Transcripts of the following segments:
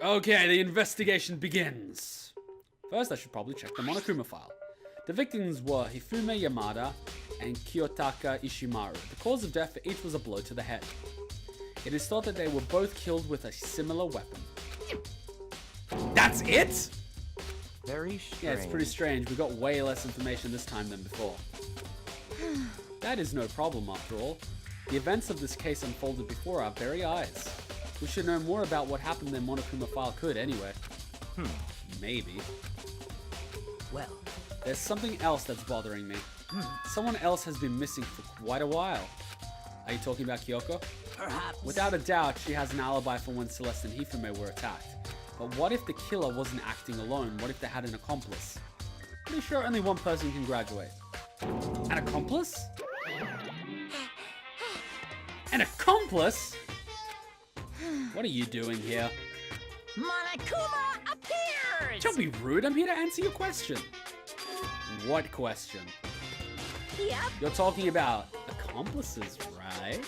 Okay, the investigation begins. First, I should probably check the Monokuma file. The victims were Hifumi Yamada and Kiyotaka Ishimaru. The cause of death for each was a blow to the head. It is thought that they were both killed with a similar weapon. That's it? Very strange. Yeah, it's pretty strange. We got way less information this time than before. That is no problem after all. The events of this case unfolded before our very eyes. We should know more about what happened than Monokuma file could anyway. Maybe. Well, there's something else that's bothering me. Someone else has been missing for quite a while. Are you talking about Kyoko? perhaps. Without a doubt, she has an alibi for when Celeste and Hifumi were attacked. But what if the killer wasn't acting alone? What if they had an accomplice? Pretty sure only one person can graduate. An accomplice? An accomplice? What are you doing here? Monokuma appears! Don't be rude, I'm here to answer your question. What question? Yep. You're talking about accomplices, right?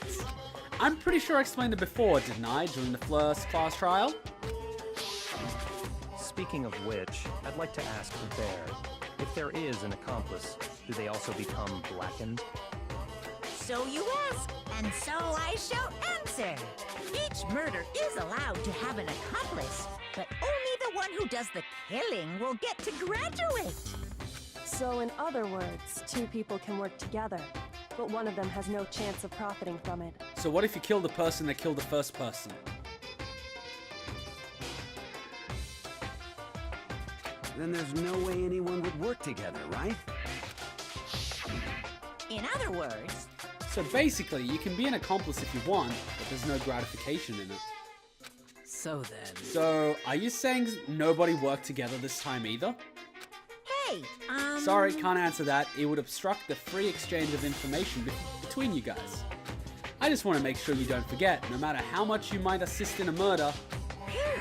I'm pretty sure I explained it before, didn't I, during the first class trial? Speaking of which, I'd like to ask Bear, if there is an accomplice, do they also become blackened? So you ask, and so I shall answer. Each murder is allowed to have an accomplice, but only the one who does the killing will get to graduate. So in other words, two people can work together, but one of them has no chance of profiting from it. So what if you kill the person that killed the first person? Then there's no way anyone would work together, right? In other words, So basically, you can be an accomplice if you want, but there's no gratification in it. so then... So, are you saying nobody worked together this time either? Hey, Sorry, can't answer that. It would obstruct the free exchange of information between you guys. I just want to make sure you don't forget, no matter how much you might assist in a murder,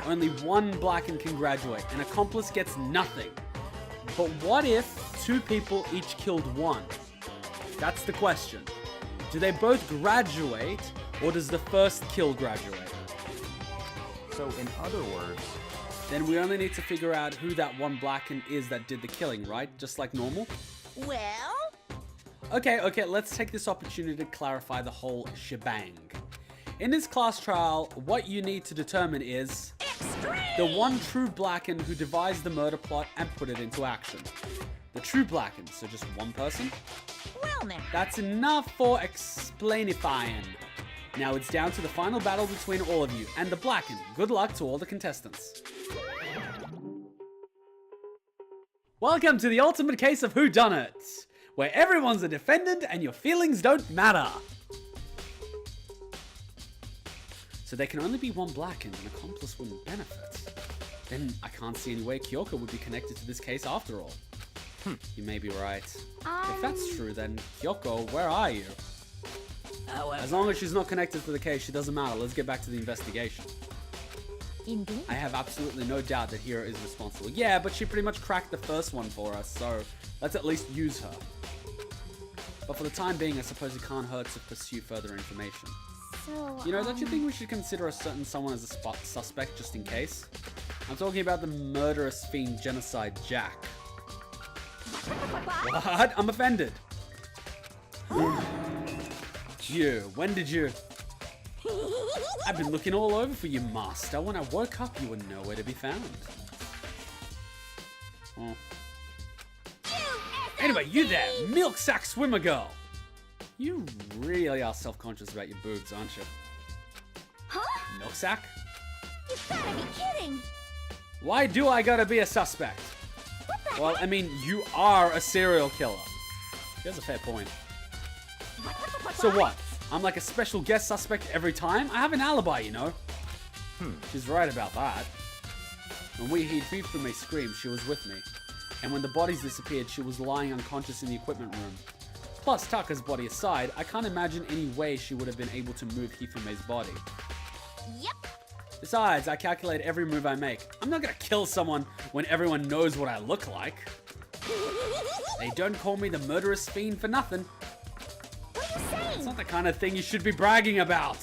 only one blackened can graduate. An accomplice gets nothing. But what if two people each killed one? That's the question. Do they both graduate, or does the first kill graduate? So in other words, Then we only need to figure out who that one blackened is that did the killing, right? Just like normal? Well... Okay, let's take this opportunity to clarify the whole shebang. In this class trial, what you need to determine is Extreme! the one true blackened who devised the murder plot and put it into action. The true blackened, so just one person? Well now... That's enough for explainifying. Now it's down to the final battle between all of you and the blackened. Good luck to all the contestants. Welcome to the ultimate case of whodunit, where everyone's a defendant and your feelings don't matter. So there can only be one blackened, an accomplice wouldn't benefit. Then I can't see any way Kyoko would be connected to this case after all. You may be right. If that's true, then Kyoko, where are you? However... As long as she's not connected to the case, she doesn't matter. Let's get back to the investigation. Indeed. I have absolutely no doubt that Hiro is responsible. Yeah, but she pretty much cracked the first one for us, so let's at least use her. But for the time being, I suppose it can't hurt to pursue further information. So, You know, don't you think we should consider a certain someone as a suspect just in case? I'm talking about the murderous fiend genocide Jack. What? I'm offended. You, when did you... I've been looking all over for you, master. When I woke up, you were nowhere to be found. Oh. Anyway, you there, milk sack swimmer girl. You really are self-conscious about your boobs, aren't you? Huh? Milk sack? You gotta be kidding! Why do I gotta be a suspect? What the Well, I mean, you are a serial killer. She has a fair point. So what? I'm like a special guest suspect every time? I have an alibi, you know. She's right about that. When we heard Hifumi scream, she was with me. And when the bodies disappeared, she was lying unconscious in the equipment room. Plus, Taka's body aside, I can't imagine any way she would have been able to move Hifume's body. Yep. Besides, I calculate every move I make. I'm not gonna kill someone when everyone knows what I look like. They don't call me the murderous fiend for nothing. What are you saying? It's not the kind of thing you should be bragging about.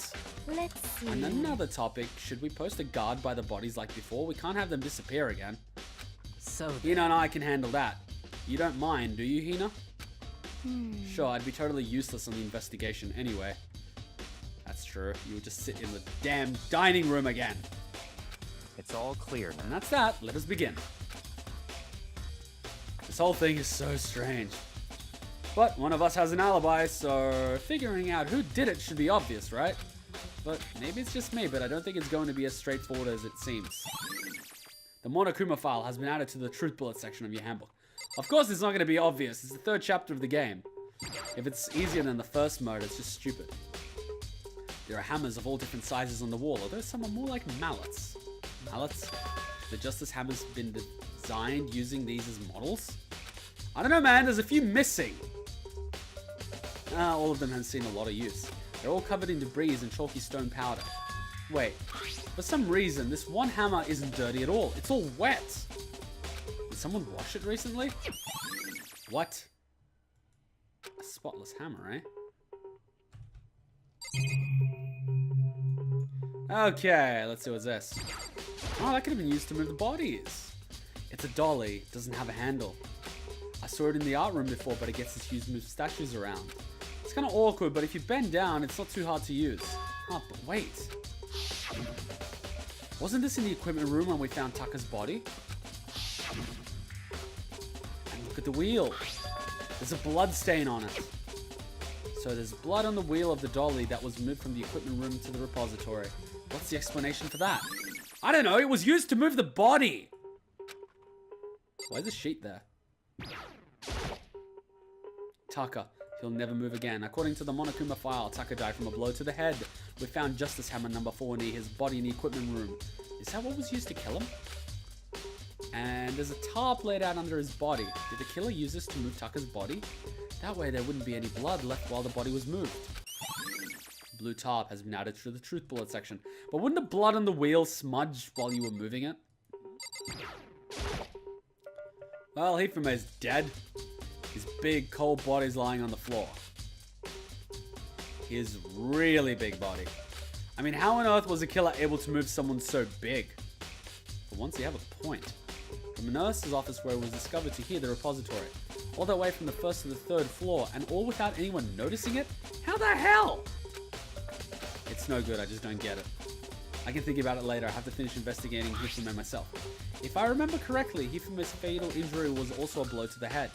Let's see. And another topic, should we post a guard by the bodies like before? We can't have them disappear again. So Hina and I can handle that. You don't mind, do you, Hina? Sure, I'd be totally useless on the investigation anyway. That's true. You would just sit in the damn dining room again. It's all clear And now. that's that. Let us begin. This whole thing is so strange. But one of us has an alibi, so figuring out who did it should be obvious, right? But maybe it's just me, but I don't think it's going to be as straightforward as it seems. The Monokuma file has been added to the truth bullet section of your handbook. Of course it's not going to be obvious. It's the third chapter of the game. If it's easier than the first mode, it's just stupid. There are hammers of all different sizes on the wall, although some are more like mallets. Mallets? The Justice Hammer's been designed using these as models? I don't know, man. There's a few missing. All of them have seen a lot of use. They're all covered in debris and chalky stone powder. Wait, for some reason, this one hammer isn't dirty at all. It's all wet. Did someone wash it recently? What? A spotless hammer, eh? Okay, let's see what's this. Oh, that could have been used to move the bodies. It's a dolly. It doesn't have a handle. I saw it in the art room before, but it gets its used to move statues around. It's kind of awkward, but if you bend down, it's not too hard to use. Oh, but wait. Wasn't this in the equipment room when we found Taka's body? And look at the wheel. There's a blood stain on it. So there's blood on the wheel of the dolly that was moved from the equipment room to the repository. What's the explanation for that? I don't know, it was used to move the body! Why is the sheet there? Taka, he'll never move again. According to the Monokuma file, Taka died from a blow to the head. We found Justice Hammer number 4 near his body in the equipment room. Is that what was used to kill him? And there's a tarp laid out under his body. Did the killer use this to move Taka's body? That way there wouldn't be any blood left while the body was moved. Blue tarp has been added to the truth bullet section. But wouldn't the blood on the wheel smudge while you were moving it? Well, Hifume's dead. His big, cold body's lying on the floor. His really big body. I mean, how on earth was a killer able to move someone so big? For once, you have a point. From a nurse's office where it was discovered to here, the repository. All the way from the first to the third floor, and all without anyone noticing it? How the hell? It's no good, I just don't get it. I can think about it later. I have to finish investigating Hifume myself. If I remember correctly, Hifume's fatal injury was also a blow to the head.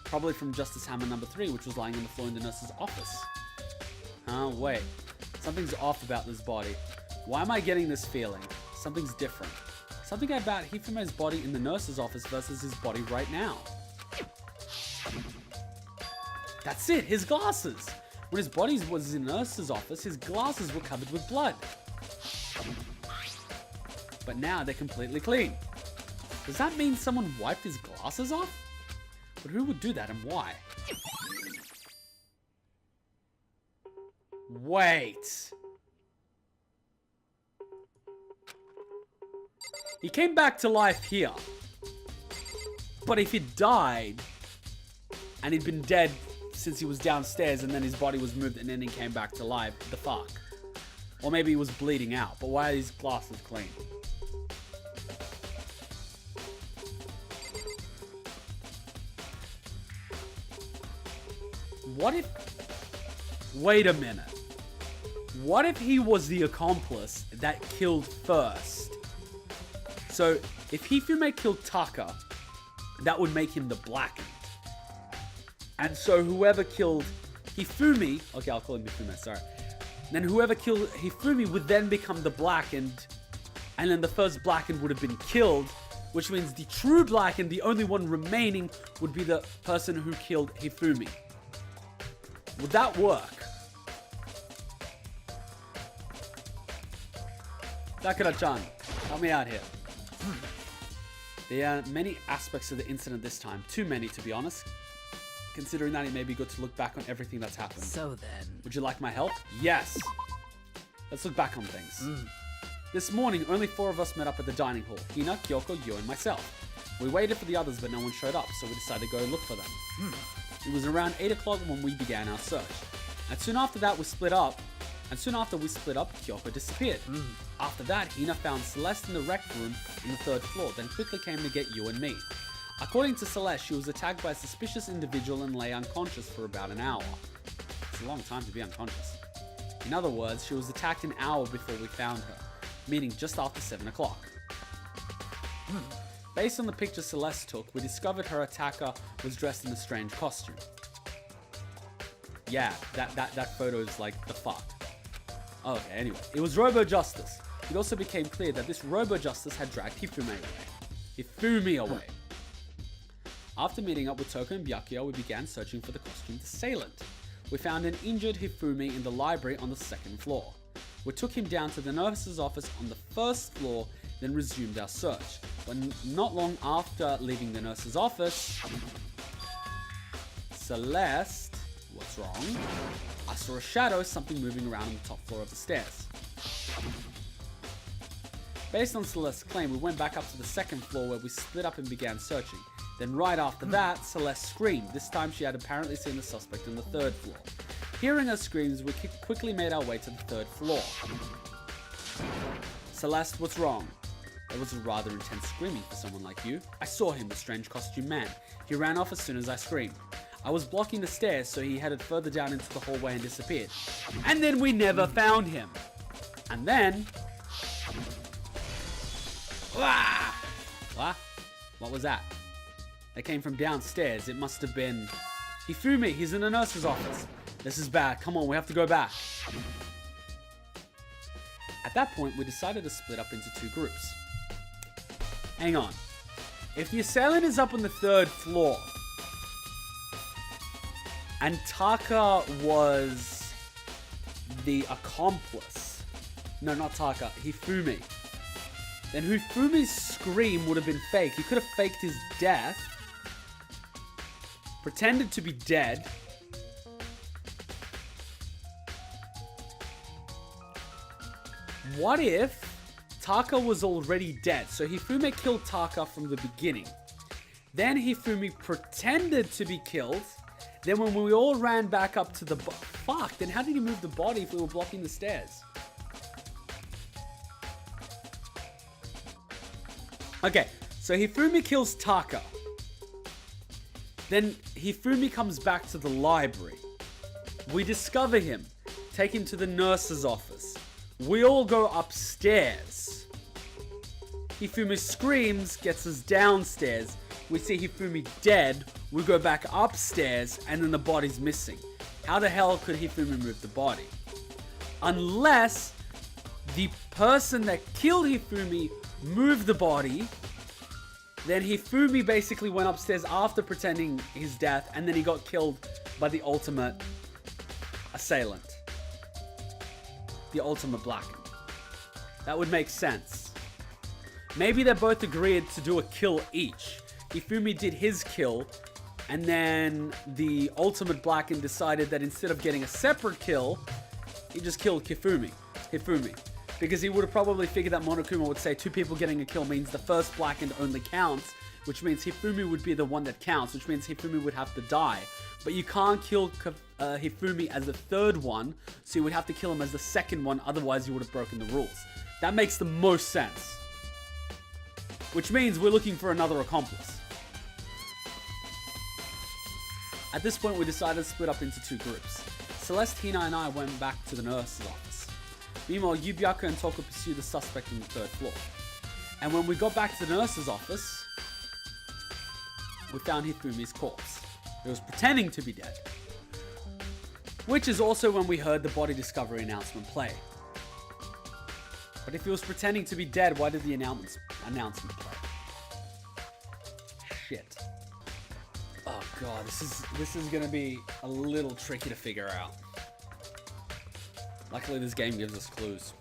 Probably from Justice Hammer number 3, which was lying on the floor in the nurse's office. Oh, wait. Something's off about this body. Why am I getting this feeling? Something's different. Something about Hifume's body in the nurse's office versus his body right now. That's it, his glasses! When his body was in the nurse's office, his glasses were covered with blood. But now they're completely clean. Does that mean someone wiped his glasses off? But who would do that and why? Wait. He came back to life here. But if he died, and he'd been dead since he was downstairs and then his body was moved and then he came back to life, the fuck? Or maybe he was bleeding out, but why are these glasses clean? What if... Wait a minute. What if he was the accomplice that killed first? So, if Hifumi killed Taka, that would make him the blackened. And so whoever killed Hifumi... Okay, I'll call him Hifumi, sorry. Then whoever killed Hifumi would then become the blackened. And then the first blackened would have been killed. Which means the true blackened, the only one remaining, would be the person who killed Hifumi. Would that work? Sakura-chan, help me out here. There are many aspects of the incident this time. Too many, to be honest. Considering that, it may be good to look back on everything that's happened. So then... Would you like my help? Yes! Let's look back on things. This morning, only 4 of us met up at the dining hall. Hina, Kyoko, you, and myself. We waited for the others, but no one showed up, so we decided to go look for them. It was around 8 o'clock when we began our search. And soon after that, we split up. and soon after we split up, Kyoko disappeared. After that, Hina found Celeste in the rec room on the 3rd floor, then quickly came to get you and me. According to Celeste, she was attacked by a suspicious individual and lay unconscious for about an hour. It's a long time to be unconscious. In other words, she was attacked an hour before we found her, meaning just after 7 o'clock. Based on the picture Celeste took, we discovered her attacker was dressed in a strange costume. Yeah, that photo is like the fuck. Okay, anyway, it was Robo Justice. It also became clear that this Robo Justice had dragged Hifumi away. After meeting up with Toko and Byakuya, we began searching for the costumed assailant. We found an injured Hifumi in the library on the 2nd floor. We took him down to the nurse's office on the 1st floor, then resumed our search. But not long after leaving the nurse's office, Celeste, what's wrong? I saw a shadow, something moving around on the top floor of the stairs. Based on Celeste's claim, we went back up to the 2nd floor where we split up and began searching. Then right after that, Celeste screamed. This time she had apparently seen the suspect on the 3rd floor. Hearing her screams, we quickly made our way to the 3rd floor. Celeste, what's wrong? There was a rather intense screaming for someone like you. I saw him, the strange costume man. He ran off as soon as I screamed. I was blocking the stairs, so he headed further down into the hallway and disappeared. And then we never found him. And then... What was that? They came from downstairs. It must have been... Hifumi, he's in the nurse's office. This is bad. Come on, we have to go back. At that point, we decided to split up into 2 groups. Hang on. If the assailant is up on the 3rd floor, and Taka was the accomplice... No, not Taka. Hifumi. Then Hifumi's scream would have been fake. He could have faked his death, pretended to be dead, what if Taka was already dead? So Hifumi killed Taka from the beginning. Then Hifumi pretended to be killed. Then when we all ran back up to the... Fuck, then how did he move the body if we were blocking the stairs? Okay, so Hifumi kills Taka. Then Hifumi comes back to the library. We discover him, take him to the nurse's office. We all go upstairs. Hifumi screams, gets us downstairs. We see Hifumi dead. We go back upstairs, and then the body's missing. How the hell could Hifumi move the body? Unless the person that killed Hifumi moved the body, then Hifumi basically went upstairs after pretending his death, and then he got killed by the ultimate assailant. The ultimate blackened. That would make sense. Maybe they both agreed to do a kill each. Hifumi did his kill, and then the ultimate blackened decided that instead of getting a separate kill, he just killed Hifumi. Because he would have probably figured that Monokuma would say 2 people getting a kill means the first blackened only counts, which means Hifumi would be the one that counts, which means Hifumi would have to die. But you can't kill Hifumi as the 3rd one, so you would have to kill him as the 2nd one, otherwise you would have broken the rules. That makes the most sense. Which means we're looking for another accomplice. At this point, we decided to split up into 2 groups. Celeste, Hina, and I went back to the nurse's office. Meanwhile, Yu, Byakuya, and Toko pursued the suspect on the 3rd floor. And when we got back to the nurse's office, we found Hifumi's corpse. He was pretending to be dead. Which is also when we heard the body discovery announcement play. But if he was pretending to be dead, why did the announcement play? Shit. Oh god, this is gonna be a little tricky to figure out. Luckily, this game gives us clues.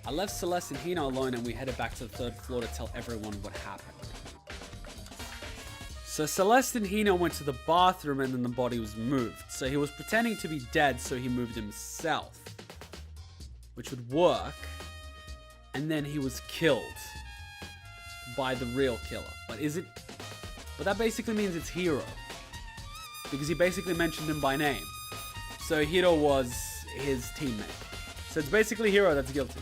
I left Celeste and Hina alone, and we headed back to the 3rd floor to tell everyone what happened. So Celeste and Hina went to the bathroom, and then the body was moved. So he was pretending to be dead, so he moved himself. Which would work. And then he was killed by the real killer. But is it... But that basically means it's Hiro. Because he basically mentioned him by name. So Hiro was his teammate. So it's basically Hiro that's guilty.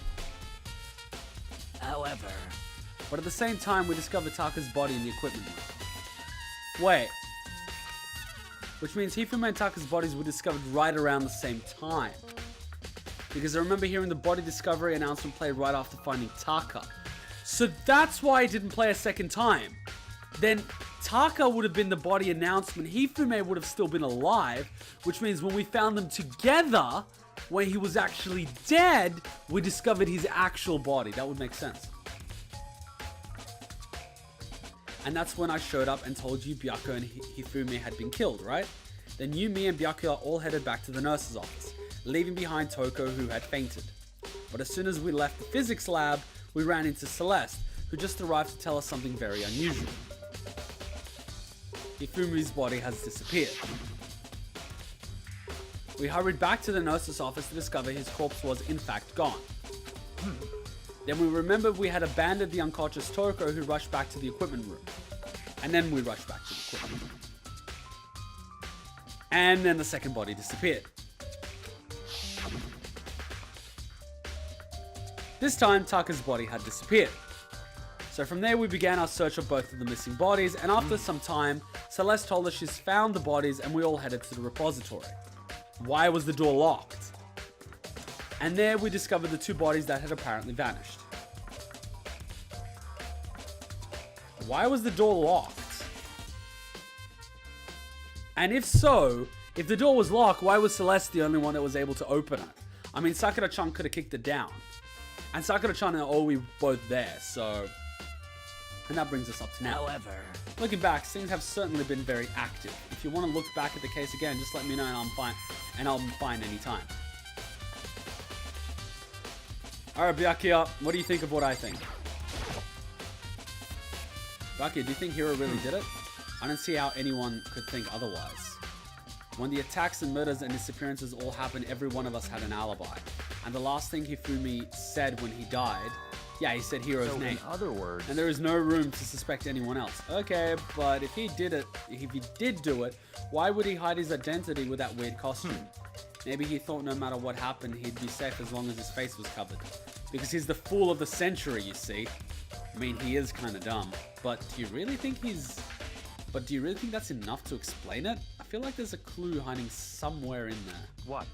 However, But at the same time, we discover Taka's body in the equipment room. Wait. Which means Hifumi and Taka's bodies were discovered right around the same time. Because I remember hearing the body discovery announcement play right after finding Taka. So that's why I didn't play a second time. Then Taka would have been the body announcement. Hifumi would have still been alive. Which means when we found them together, when he was actually dead, we discovered his actual body. That would make sense. And that's when I showed up and told you Byakuya and Hifumi had been killed, right? Then you, me, and Byakuya all headed back to the nurse's office, leaving behind Toko, who had fainted. But as soon as we left the physics lab, we ran into Celeste, who just arrived to tell us something very unusual. Hifumi's body has disappeared. We hurried back to the nurse's office to discover his corpse was in fact gone. Then we remembered we had abandoned the unconscious Toko, who rushed back to the equipment room. And then we rushed back to the equipment room. And then the second body disappeared. This time, Taka's body had disappeared. So from there, we began our search of both of the missing bodies, and after some time, Celeste told us she's found the bodies, and we all headed to the repository. Why was the door locked? And there we discovered the two bodies that had apparently vanished. Why was the door locked? And if so, if the door was locked, why was Celeste the only one that was able to open it? I mean, Sakura-chan could have kicked it down. And Sakura-chan and Oi both there, so... And that brings us up to now. however, Looking back, things have certainly been very active. If you want to look back at the case again, just let me know and I'll fine anytime. Alright, Byakuya, what do you think of what I think? Byakuya, do you think Hiro really did it? I don't see how anyone could think otherwise. When the attacks and murders and disappearances all happened, every one of us had an alibi. And the last thing Hifumi said when he died, yeah, he said Hiro's name. In other words, And there is no room to suspect anyone else. Okay, but if he did do it, why would he hide his identity with that weird costume? Maybe he thought no matter what happened, he'd be safe as long as his face was covered. Because he's the fool of the century, you see. I mean, he is kind of dumb. But do you really think that's enough to explain it? I feel like there's a clue hiding somewhere in there. what?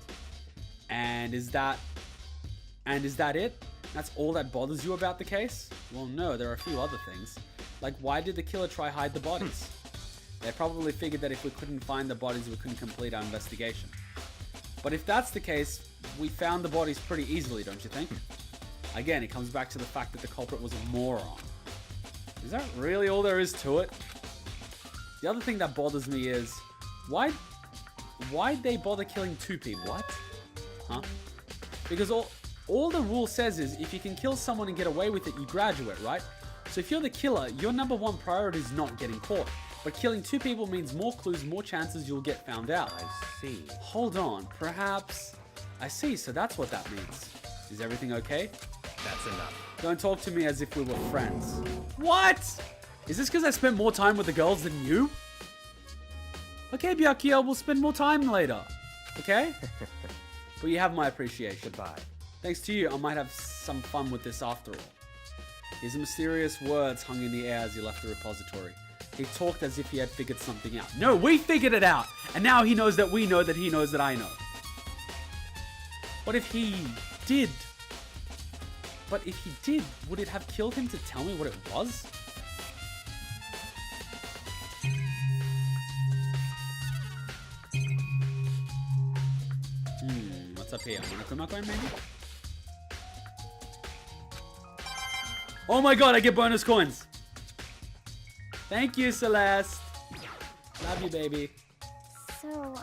And is that it? That's all that bothers you about the case? Well, no, there are a few other things. Like, why did the killer try hide the bodies? They probably figured that if we couldn't find the bodies, we couldn't complete our investigation. But if that's the case, we found the bodies pretty easily, don't you think? Again, it comes back to the fact that the culprit was a moron. Is that really all there is to it? The other thing that bothers me is, why'd they bother killing two people? What? Huh? Because all the rule says is, if you can kill someone and get away with it, you graduate, right? So if you're the killer, your number one priority is not getting caught. But killing two people means more clues, more chances you'll get found out. I see. Hold on, perhaps... I see, so that's what that means. Is everything okay? That's enough. Don't talk to me as if we were friends. What? Is this because I spent more time with the girls than you? Okay, Byakuya, we'll spend more time later. Okay? But you have my appreciation. Goodbye. Thanks to you, I might have some fun with this after all. His mysterious words hung in the air as he left the repository. He talked as if he had figured something out. No, we figured it out! And now he knows that we know that he knows that I know. What if he did? But if he did, would it have killed him to tell me what it was? What's up here? Monokuma-coin, maybe? Oh my god, I get bonus coins! Thank you, Celeste! Love you, baby. So,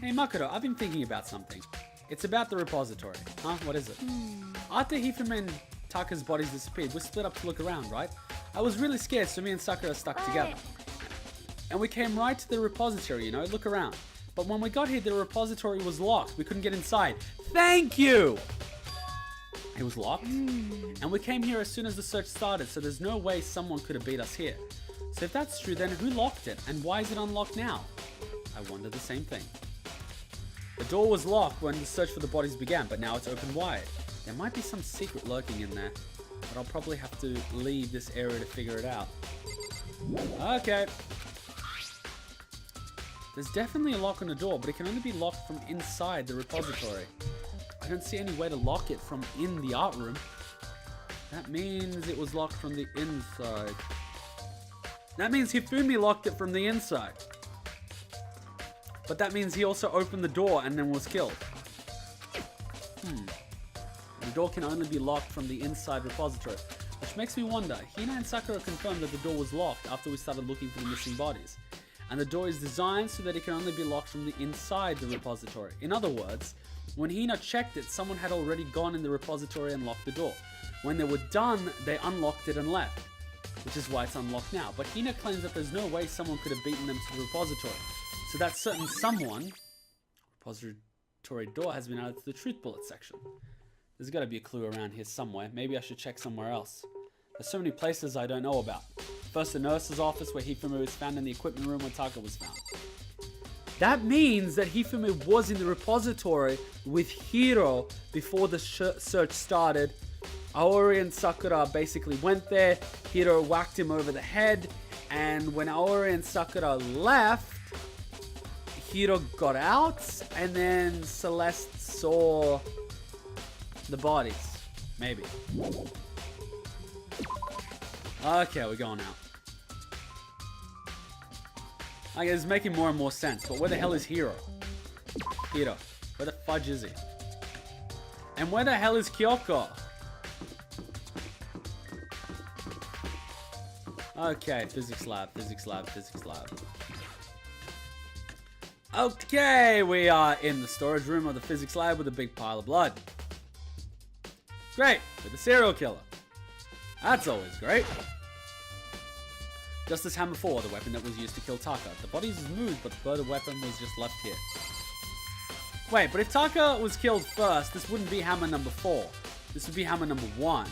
Hey, Makoto, I've been thinking about something. It's about the repository. Huh? What is it? After Hifumi and Taka's bodies disappeared, we split up to look around, right? I was really scared, so me and Sakura stuck together. And we came right to the repository, you know, look around. But when we got here, the repository was locked. We couldn't get inside. Thank you! It was locked. And we came here as soon as the search started, so there's no way someone could have beat us here. So if that's true, then who locked it? And why is it unlocked now? I wonder the same thing. The door was locked when the search for the bodies began, but now it's open wide. There might be some secret lurking in there, but I'll probably have to leave this area to figure it out. Okay. There's definitely a lock on the door, but it can only be locked from inside the repository. I don't see any way to lock it from in the art room. That means it was locked from the inside. That means Hifumi locked it from the inside. But that means he also opened the door and then was killed. The door can only be locked from the inside repository, which makes me wonder. Hina and Sakura confirmed that the door was locked after we started looking for the missing bodies. And the door is designed so that it can only be locked from the inside the repository. In other words, when Hina checked it, someone had already gone in the repository and locked the door. When they were done, they unlocked it and left, which is why it's unlocked now. But Hina claims that there's no way someone could have beaten them to the repository. So that certain someone, repository door, has been added to the truth bullet section. There's got to be a clue around here somewhere. Maybe I should check somewhere else. There's so many places I don't know about. First, the nurse's office where Hifumi was found, in the equipment room where Taka was found. That means that Hifumi was in the repository with Hiro before the search started. Aoi and Sakura basically went there. Hiro whacked him over the head. And when Aoi and Sakura left, Hiro got out. And then Celeste saw the bodies. Maybe. Okay, we're going out. Okay, it's making more and more sense, but where the hell is Hiro? Hiro. Where the fudge is he? And where the hell is Kyoko? Okay, physics lab, physics lab, physics lab. Okay, we are in the storage room of the physics lab with a big pile of blood. Great, with the serial killer. That's always great. Just as Hammer 4, the weapon that was used to kill Taka. The bodies is moved, but the weapon was just left here. Wait, but if Taka was killed first, this wouldn't be Hammer number 4. This would be Hammer number 1.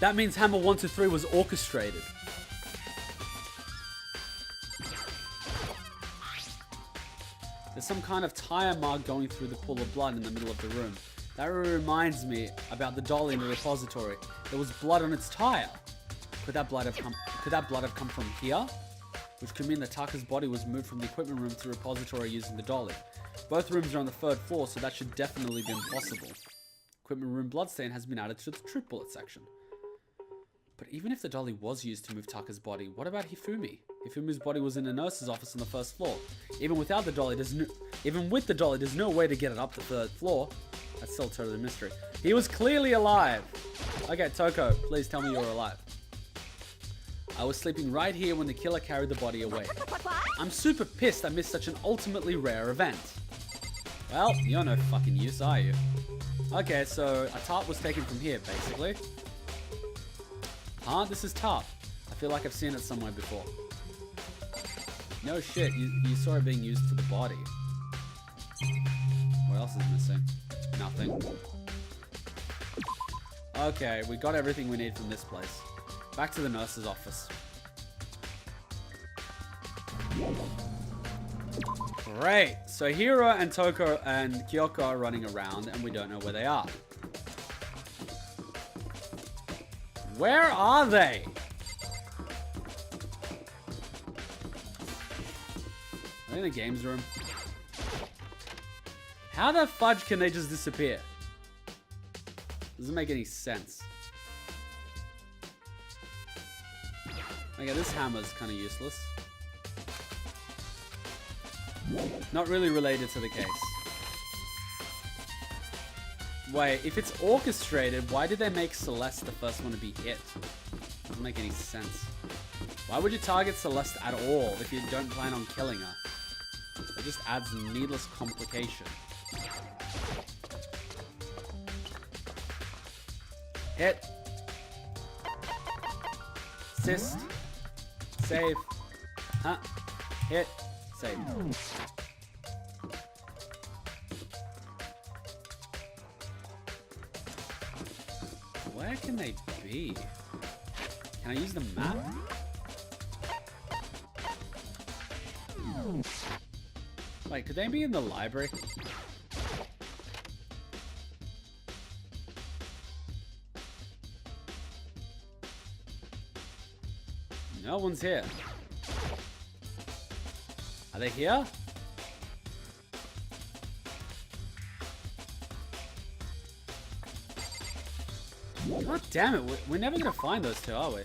That means Hammer 1 to 3 was orchestrated. There's some kind of tire mark going through the pool of blood in the middle of the room. That reminds me about the dolly in the repository. There was blood on its tire. Could that blood have come from here? Which could mean that Taka's body was moved from the equipment room to the repository using the dolly. Both rooms are on the 3rd floor, so that should definitely be impossible. Equipment room bloodstain has been added to the truth bullet section. But even if the dolly was used to move Taka's body, what about Hifumi? Hifumi's body was in the nurse's office on the 1st floor. Even with the dolly, there's no way to get it up the 3rd floor. That's still totally a mystery. He was clearly alive. Okay, Toko, please tell me you're alive. I was sleeping right here when the killer carried the body away. I'm super pissed I missed such an ultimately rare event. Well, you're no fucking use, are you? Okay, so a tarp was taken from here, basically. Huh? This is tarp. I feel like I've seen it somewhere before. No shit, you saw it being used for the body. What else is missing? Nothing. Okay, we got everything we need from this place. Back to the nurse's office. Great. So Hiro and Toko and Kyoko are running around and we don't know where they are. Where are they? Are they in the games room? How the fudge can they just disappear? Doesn't make any sense. Okay, this hammer's kind of useless. Not really related to the case. Wait, if it's orchestrated, why did they make Celeste the first one to be hit? Doesn't make any sense. Why would you target Celeste at all if you don't plan on killing her? It just adds needless complication. Hit. Assist. Save. Huh. Hit. Save. Where can they be? Can I use the map? Wait, could they be in the library? No one's here. Are they here? God damn it, we're never gonna find those two, are we?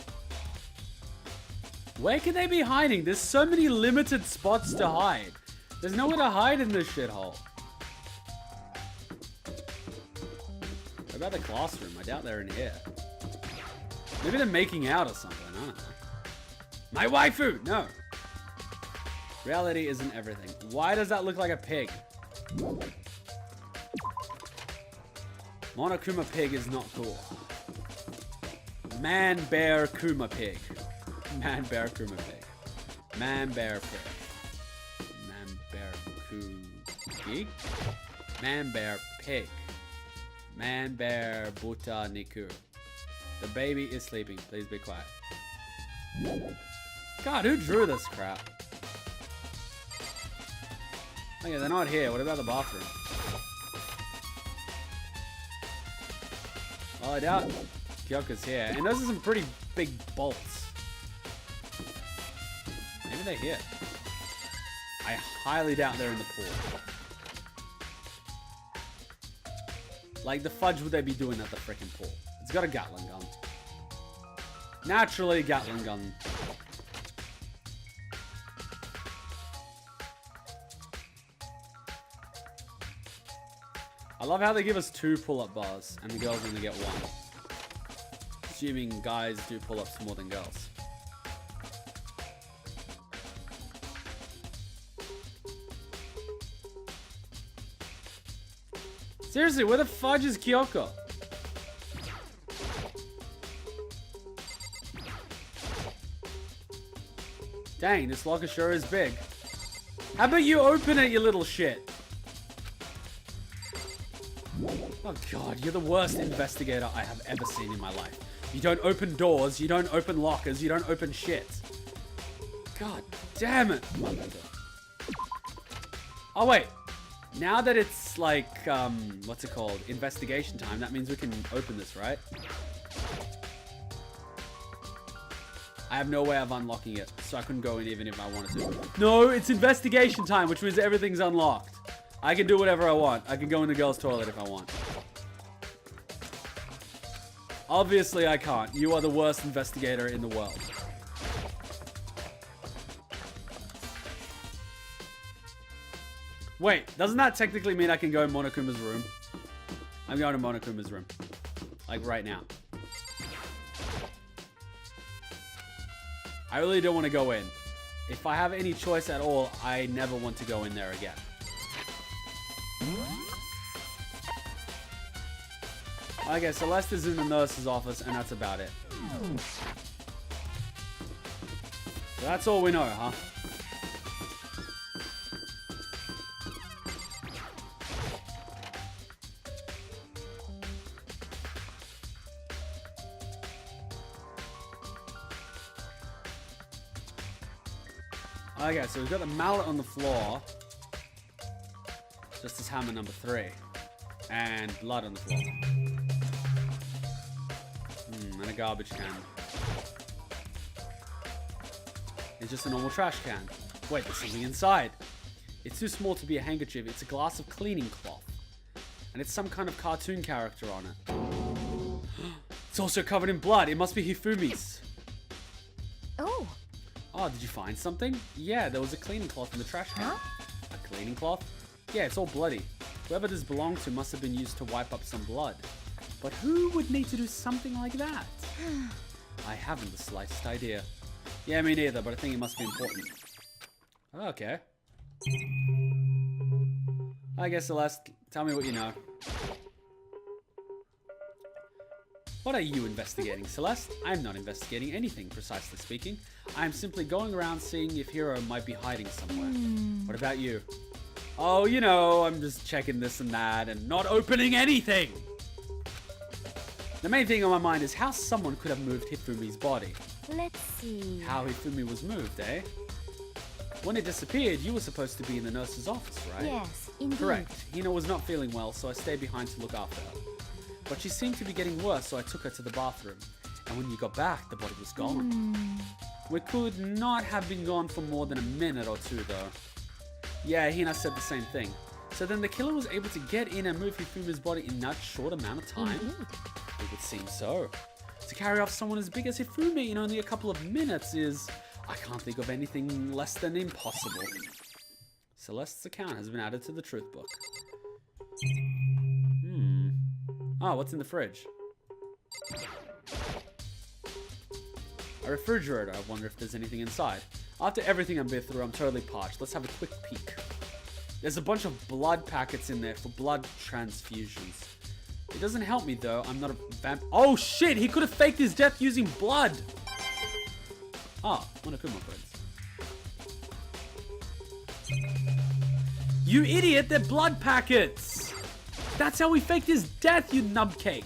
Where could they be hiding? There's so many limited spots to hide. There's nowhere to hide in this shithole. What about the classroom? I doubt they're in here. Maybe they're making out or something, I don't know. My waifu! No! Reality isn't everything. Why does that look like a pig? Monokuma pig is not cool. Man bear kuma pig. Man bear kuma pig. Man bear pig. Man bear pig. Man bear pig. Man bear buta niku. The baby is sleeping. Please be quiet. God, who drew this crap? Oh yeah, they're not here. What about the bathroom? Well, I doubt Kyoko's here. And those are some pretty big bolts. Maybe they're here. I highly doubt they're in the pool. Like, the fudge would they be doing at the freaking pool? It's got a Gatling gun. Naturally, Gatling gun. I love how they give us 2 pull-up bars and the girls only get 1. Assuming guys do pull-ups more than girls. Seriously, where the fudge is Kyoko? Dang, this locker sure is big. How about you open it, you little shit? Oh god, you're the worst investigator I have ever seen in my life. You don't open doors, you don't open lockers, you don't open shit. God damn it. Oh wait, now that it's like, what's it called? Investigation time, that means we can open this, right? I have no way of unlocking it, so I couldn't go in even if I wanted to. No, it's investigation time, which means everything's unlocked. I can do whatever I want. I can go in the girls' toilet if I want. Obviously, I can't. You are the worst investigator in the world. Wait, doesn't that technically mean I can go in Monokuma's room? I'm going to Monokuma's room. Like, right now. I really don't want to go in. If I have any choice at all, I never want to go in there again. Okay, Celestia's in the nurse's office, and that's about it. So that's all we know, huh? Okay, so we've got the mallet on the floor. Just as hammer number 3. And blood on the floor. And a garbage can. It's just a normal trash can. Wait, there's something inside. It's too small to be a handkerchief. It's a glass of cleaning cloth. And it's some kind of cartoon character on it. It's also covered in blood. It must be Hifumi's. Oh. Oh, did you find something? Yeah, there was a cleaning cloth in the trash can. Huh? A cleaning cloth? Yeah, it's all bloody. Whoever this belonged to must have been used to wipe up some blood. But who would need to do something like that? I haven't the slightest idea. Yeah, me neither, but I think it must be important. Okay. I guess, Celeste, tell me what you know. What are you investigating, Celeste? I'm not investigating anything, precisely speaking. I'm simply going around seeing if Hiro might be hiding somewhere. What about you? Oh, you know, I'm just checking this and that and not opening anything! The main thing on my mind is how someone could have moved Hifumi's body. Let's see. How Hifumi was moved, eh? When it disappeared, you were supposed to be in the nurse's office, right? Yes, indeed. Correct. Hina was not feeling well, so I stayed behind to look after her. But she seemed to be getting worse, so I took her to the bathroom. And when you got back, the body was gone. We could not have been gone for more than a minute or two, though. Yeah, Hina said the same thing. So then the killer was able to get in and move Hifumi's body in that short amount of time? Indeed. It would seem so. To carry off someone as big as Hifumi in only a couple of minutes is... I can't think of anything less than impossible. Celeste's account has been added to the truth book. Oh, what's in the fridge? A refrigerator. I wonder if there's anything inside. After everything I've been through, I'm totally parched. Let's have a quick peek. There's a bunch of blood packets in there for blood transfusions. It doesn't help me though. I'm not a vamp. Oh shit! He could have faked his death using blood! Ah, one of Kuma friends. You idiot! They're blood packets! That's how he faked his death, you nubcake!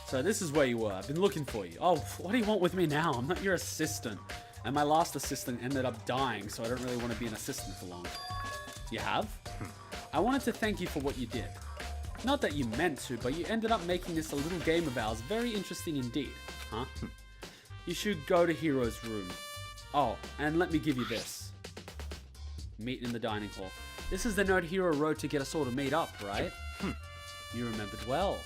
So this is where you were. I've been looking for you. Oh, what do you want with me now? I'm not your assistant. And my last assistant ended up dying, so I don't really want to be an assistant for long. You have? I wanted to thank you for what you did. Not that you meant to, but you ended up making this a little game of ours very interesting indeed. Huh? You should go to Hiro's room. Oh, and let me give you this. Meet in the dining hall. This is the note Hiro wrote to get us all to meet up, right? You remembered well.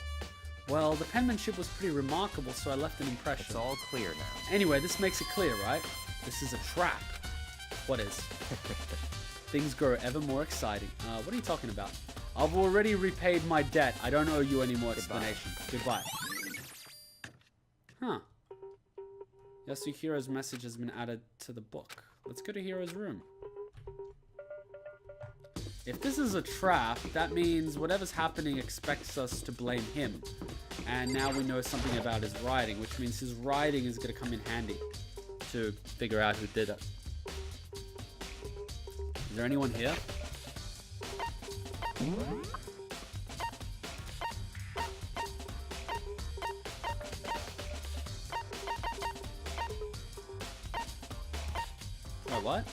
Well, the penmanship was pretty remarkable, so I left an impression. It's all clear now. Anyway, this makes it clear, right? This is a trap. What is? Things grow ever more exciting. What are you talking about? I've already repaid my debt. I don't owe you any more explanation. Goodbye. Huh. Yasuhiro's message has been added to the book. Let's go to Hiro's room. If this is a trap, that means whatever's happening expects us to blame him. And now we know something about his writing, which means his writing is going to come in handy to figure out who did it. Is there anyone here? Oh, what?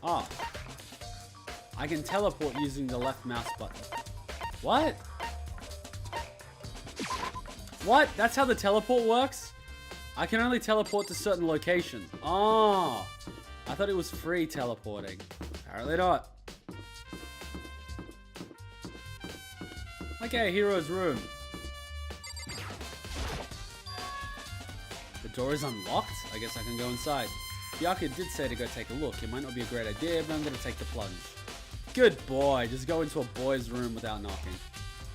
Oh. I can teleport using the left mouse button. What? What? That's how the teleport works? I can only teleport to certain locations. Oh. I thought it was free teleporting. Apparently not. Okay, Hiro's room. The door is unlocked? I guess I can go inside. Byakuya did say to go take a look. It might not be a great idea, but I'm going to take the plunge. Good boy. Just go into a boy's room without knocking.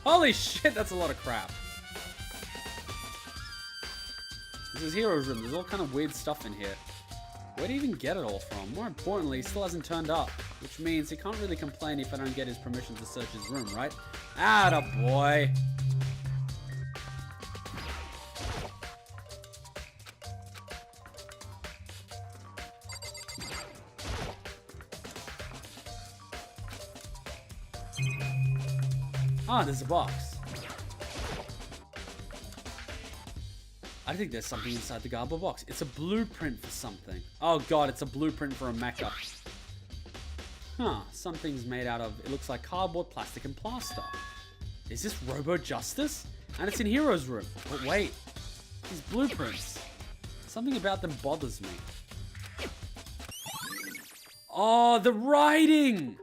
Holy shit, that's a lot of crap. This is Hiro's room. There's all kind of weird stuff in here. Where do you even get it all from? More importantly, he still hasn't turned up, which means he can't really complain if I don't get his permission to search his room, right? Atta boy. Ah, there's a box. I think there's something inside the Garbo box. It's a blueprint for something. Oh god, it's a blueprint for a mecha. Huh, something's made out of, it looks like cardboard, plastic, and plaster. Is this Robo Justice? And it's in Hiro's room. But wait, these blueprints. Something about them bothers me. Oh, the writing!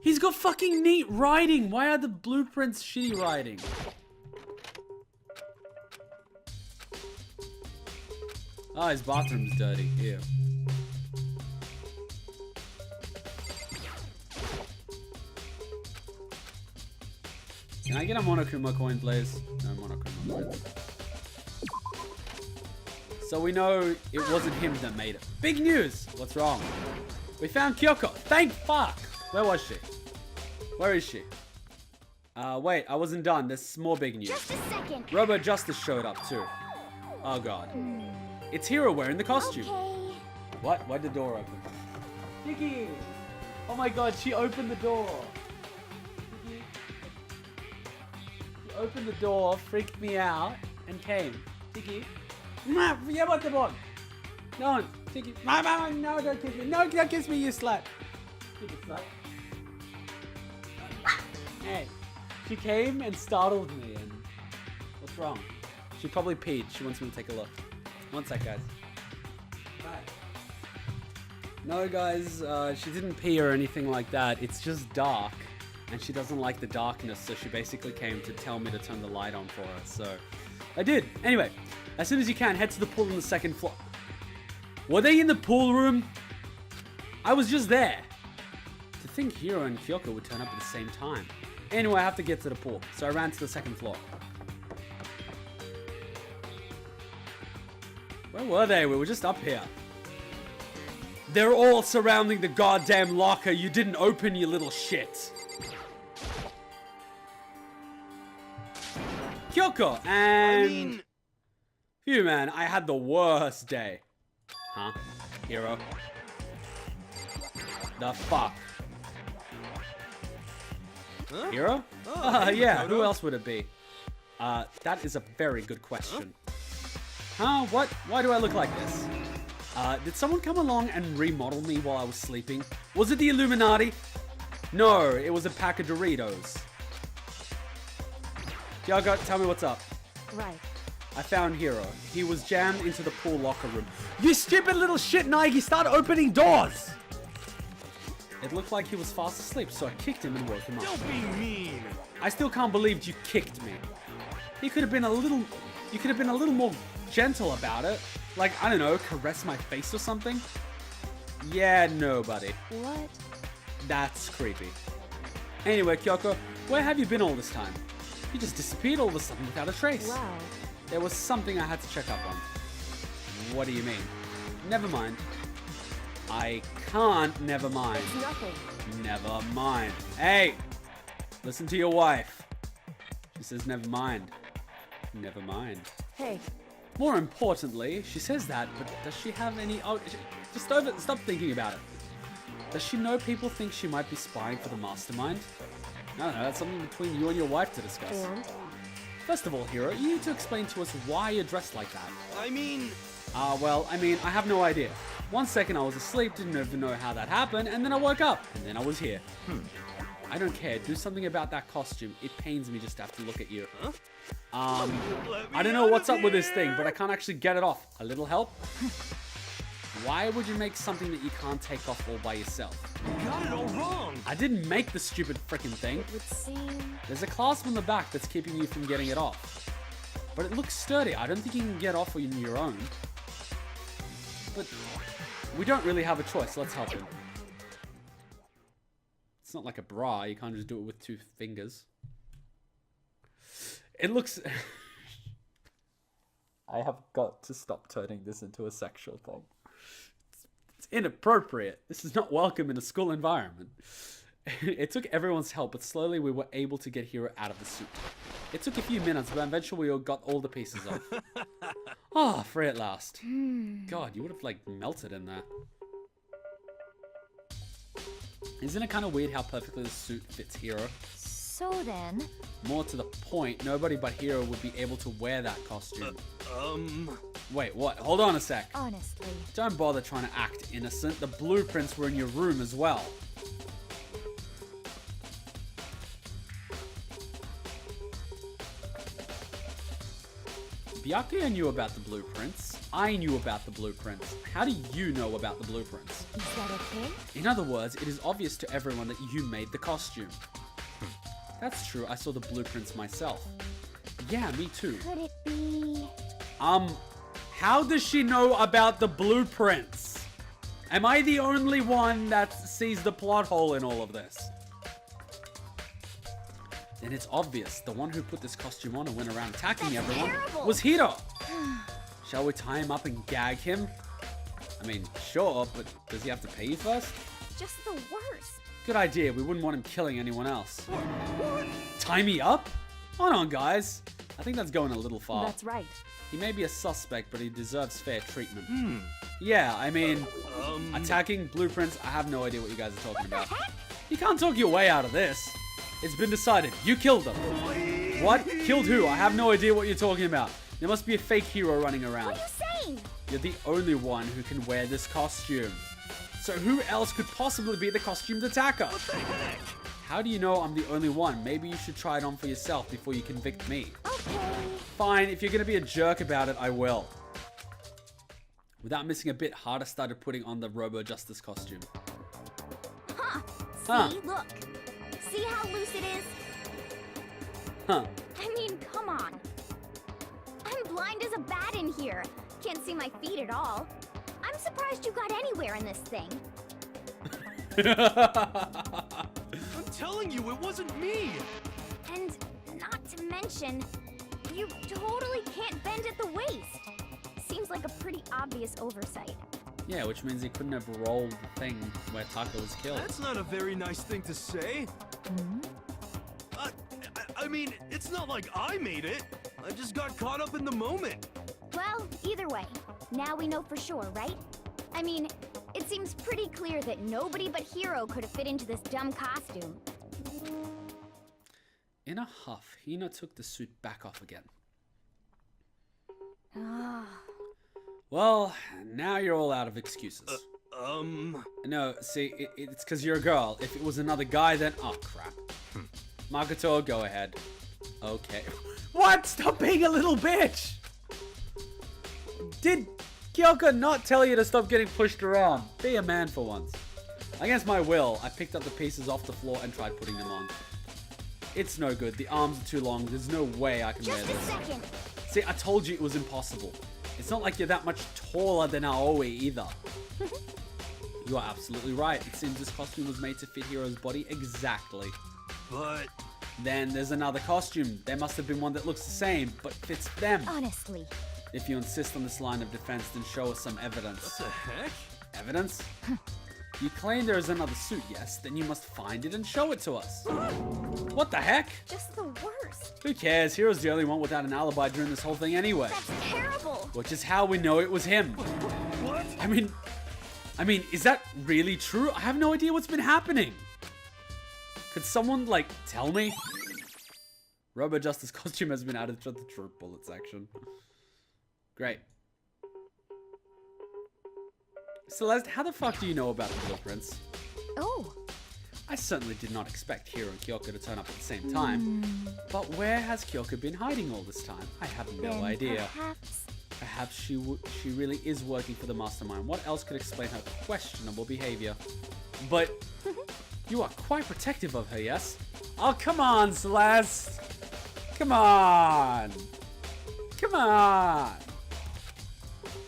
He's got fucking neat writing. Why are the blueprints shitty writing? Oh, his bathroom's dirty. Ew. Can Can I get a Monokuma coin, please? No Monokuma coins. So we know it wasn't him that made it. Big news! What's wrong? We found Kyoko. Thank fuck! Where was she? Where is she? Wait, I wasn't done. There's more big news. Just a second. Robo Justice showed up too. Oh god. It's Hiro wearing the costume. Okay. What? Why'd the door open? Diggy! Oh my god, she opened the door. Diggy. She opened the door, freaked me out, and came. Diggy. Yeah, what the fuck? No, Diggy. No, don't kiss me. No, don't kiss me, you slut. You slut. Hey. She came and startled me, and what's wrong? She probably peed. She wants me to take a look. One sec, guys. Bye. No, guys, she didn't pee or anything like that. It's just dark, and she doesn't like the darkness, so she basically came to tell me to turn the light on for her, so I did. Anyway, as soon as you can, head to the pool on the second floor. Were they in the pool room? I was just there. To think Hiro and Kyoko would turn up at the same time. Anyway, I have to get to the pool, so I ran to the second floor. Where were they? We were just up here. They're all surrounding the goddamn locker you didn't open, you little shit. Kyoko and... Phew, man, I had the worst day. Huh? Hiro? The fuck? Huh? Hiro? Oh, yeah, Makoto. who else would it be? That is a very good question. Huh? What? Why do I look like this? Did someone come along and remodel me while I was sleeping? Was it the Illuminati? No, it was a pack of Doritos. Kyoko, tell me what's up. Right. I found Hiro. He was jammed into the pool locker room. You stupid little shit, Naegi! Start opening doors! It looked like he was fast asleep, so I kicked him and woke him up. Don't be mean. I still can't believe you kicked me. You could have been a little more gentle about it. Like, I don't know, caress my face or something. Yeah, no, buddy. What? That's creepy. Anyway, Kyoko, where have you been all this time? You just disappeared all of a sudden without a trace. Wow. There was something I had to check up on. What do you mean? Never mind. I can't never mind. It's nothing. Never mind. Hey! Listen to your wife. She says never mind. Never mind. Hey, More importantly, she says that, but does she have any... Oh, just stop thinking about it. Does she know people think she might be spying for the mastermind? I don't know, that's something between you and your wife to discuss. and? First of all, Hiro, you need to explain to us why you're dressed like that. I mean... Well, I mean, I have no idea. 1 second I was asleep, didn't even know how that happened, and then I woke up, and then I was here. I don't care, do something about that costume. It pains me just to have to look at you. Huh? I don't know what's up with this thing, but I can't actually get it off. A little help? Why would you make something that you can't take off all by yourself? You got it all wrong. I didn't make the stupid frickin' thing. It would seem... There's a clasp on the back that's keeping you from getting it off. But it looks sturdy. I don't think you can get off on your own. But we don't really have a choice. Let's help him. It's not like a bra. You can't just do it with 2 fingers. It looks... I have got to stop turning this into a sexual thing. It's inappropriate. This is not welcome in a school environment. It took everyone's help, but slowly we were able to get Hiro out of the suit. It took a few minutes, but eventually we all got all the pieces off. Ah, free at last. God, you would have, like, melted in there. Isn't it kind of weird how perfectly the suit fits Hiro? So then, More to the point, nobody but Hiro would be able to wear that costume. Wait, what? Hold on a sec. honestly, Don't bother trying to act innocent. The blueprints were in your room as well. Byakuya knew about the blueprints. I knew about the blueprints. How do you know about the blueprints? is that okay? In other words, it is obvious to everyone that you made the costume. That's true, I saw the blueprints myself. Yeah, me too. Could it be... How does she know about the blueprints? Am I the only one that sees the plot hole in all of this? then it's obvious the one who put this costume on and went around attacking That's everyone terrible. was Hiro. Shall we tie him up and gag him? I mean, sure, but does he have to pay you first? Just the worst. Good idea. We wouldn't want him killing anyone else. Tie me up? Hold on, guys. I think that's going a little far. That's right. He may be a suspect, but he deserves fair treatment. Yeah, I mean, attacking blueprints, I have no idea what you guys are talking about. You can't talk your way out of this. It's been decided. You killed them. What? Killed who? I have no idea what you're talking about. There must be a fake hero running around. What are you saying? You're the only one who can wear this costume. So who else could possibly be the costumed attacker? What the heck? How do you know I'm the only one? Maybe you should try it on for yourself before you convict me. Okay. Fine, if you're gonna be a jerk about it, I will. Without missing a bit, Hara started putting on the Robo Justice costume. Huh. See, Huh. look. See how loose it is? Huh. I mean, come on. I'm blind as a bat in here. Can't see my feet at all. I'm surprised you got anywhere in this thing. I'm telling you, it wasn't me! And not to mention, you totally can't bend at the waist. Seems like a pretty obvious oversight. Yeah, which means he couldn't have rolled the thing where Taka was killed. That's not a very nice thing to say. I mean, it's not like I made it. I just got caught up in the moment. Well, either way, now we know for sure, right? I mean, it seems pretty clear that nobody but Hiro could have fit into this dumb costume. In a huff, Hina took the suit back off again. Well, now you're all out of excuses. No, see, it's because you're a girl. If it was another guy, then... Oh, crap. Makoto, go ahead. Okay. What? Stop being a little bitch! Did Kyoko not tell you to stop getting pushed around? Be a man for once. Against my will, I picked up the pieces off the floor and tried putting them on. It's no good. The arms are too long. There's no way I can wear Just a this. second. See, I told you it was impossible. It's not like you're that much taller than Aoi either. You are absolutely right. It seems this costume was made to fit Hiro's body exactly. But... Then there's another costume. There must have been one that looks the same, but fits them. Honestly. If you insist on this line of defense, then show us some evidence. What the heck? Evidence? You claim there is another suit, yes? Then you must find it and show it to us. What the heck? Just the worst. Who cares? Hiro's the only one without an alibi during this whole thing anyway. That's terrible. Which is how we know it was him. What? I mean, is that really true? I have no idea what's been happening. Could someone, like, tell me? Robo Justice Costume has been added to the troop bullet section. Great. Celeste, how the fuck do you know about the blueprints? Oh. I certainly did not expect Hiro and Kyoko to turn up at the same time. But where has Kyoko been hiding all this time? I have no Then idea. Perhaps She really is working for the mastermind. What else could explain her questionable behavior? But you are quite protective of her, yes? Oh, come on, Celeste. Come on. Come on.